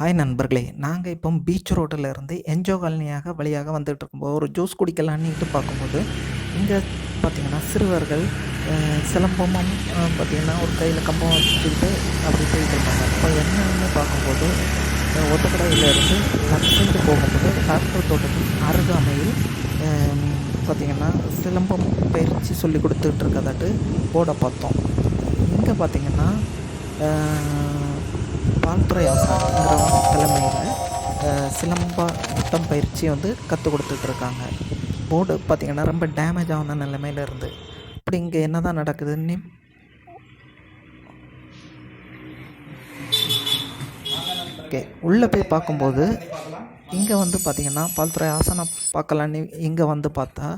Hi நண்பர்களே! நாங்க இப்போ பீச் ரோட்டுல இருந்து என்ஜோ காலனியாக வழியாக வந்துட்டு இருக்கும்போது, ஒரு ஜூஸ் குடிக்கலான்னிட்டு பார்க்கும்போது, இங்க பார்த்தீங்கன்னா சிறுவர்கள் சிலம்பமும் பார்த்தீங்கன்னா, ஒரு கையில கம்பம் வச்சுக்கிட்டு அப்படி போயிட்டுருக்காங்க. அப்போ என்னன்னு பார்க்கும்போது, ஒத்தக்கடையிலேருந்து லெஃப்ட் சைடு போகும்போது, டாக்டர் தோட்டத்தின் அருகாமையில் அம் பார்த்தீங்கன்னா, சிலம்பம் பயிற்சி சொல்லிக் குடுத்துட்டு இருக்கதாட்டு போர்ட பார்த்தோம். இங்க பார்த்தீங்கன்னா, அ பால்துறை ஆசான்ங்கிறவங்க தலைமையில் சிலம்பாட்டம் பயிற்சி வந்து கற்றுக் கொடுத்துட்ருக்காங்க. போர்டு பார்த்திங்கன்னா ரொம்ப டேமேஜ் ஆன நிலைமையில் இருந்து இப்படி இங்கே என்ன தான் நடக்குதுன்னு ஓகே உள்ளே போய் பார்க்கும்போது இங்கே வந்து பார்த்திங்கன்னா பால்துறை ஆசனம் பார்க்கலான்னு இங்கே வந்து பார்த்தா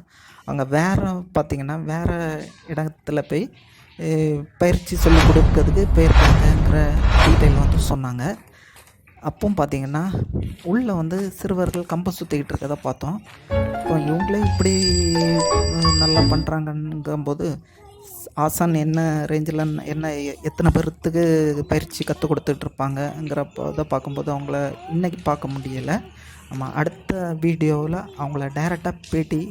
அங்கே வேறு பார்த்திங்கன்னா வேறு இடத்துல போய் பயிற்சி சொல்லிக் கொடுக்கறதுக்கு போயிருக்காங்கங்கிற டீட்டெயில் வந்து சொன்னாங்க. அப்பவும் பார்த்திங்கன்னா உள்ளே வந்து சிறுவர்கள் கம்பை சுற்றிக்கிட்டு இருக்கிறத பார்த்தோம். இப்போ இவங்களே இப்படி நல்லா பண்ணுறாங்கங்கும்போது ஆசான் என்ன ரேஞ்சில் என்ன எத்தனை பேர்த்துக்கு பயிற்சி கற்றுக் கொடுத்துட்ருப்பாங்கங்கிறப்போ இதை பார்க்கும்போது அவங்கள இன்றைக்கி பார்க்க முடியலை. நம்ம அடுத்த வீடியோவில் அவங்கள டைரெக்டாக பேட்டி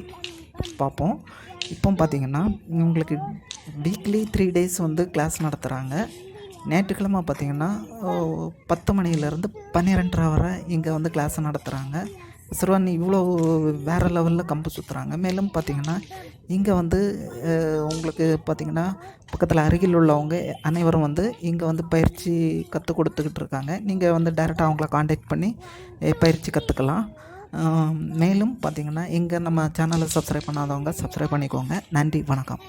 பார்ப்போம். இப்போ பார்த்திங்கன்னா இவங்களுக்கு வீக்லி 3 days வந்து கிளாஸ் நடத்துகிறாங்க. ஞாயிற்றுக்கிழமை பார்த்திங்கன்னா 10 மணிலேருந்து 12:30 வரை இங்கே வந்து கிளாஸை நடத்துகிறாங்க. சிறுவன் இவ்வளோ வேறு லெவலில் கம்பு சுற்றுறாங்க. மேலும் பார்த்திங்கன்னா இங்கே வந்து உங்களுக்கு பார்த்திங்கன்னா பக்கத்தில் அருகில் உள்ளவங்க அனைவரும் வந்து இங்கே வந்து பயிற்சி கற்றுக் கொடுத்துக்கிட்டு இருக்காங்க. நீங்கள் வந்து டைரெக்டாக அவங்கள காண்டாக்ட் பண்ணி பயிற்சி கற்றுக்கலாம். மேலும் பார்த்திங்கன்னா இங்கே நம்ம சேனலை சப்ஸ்கிரைப் பண்ணாதவங்க சப்ஸ்கிரைப் பண்ணிக்கோங்க. நன்றி, வணக்கம்.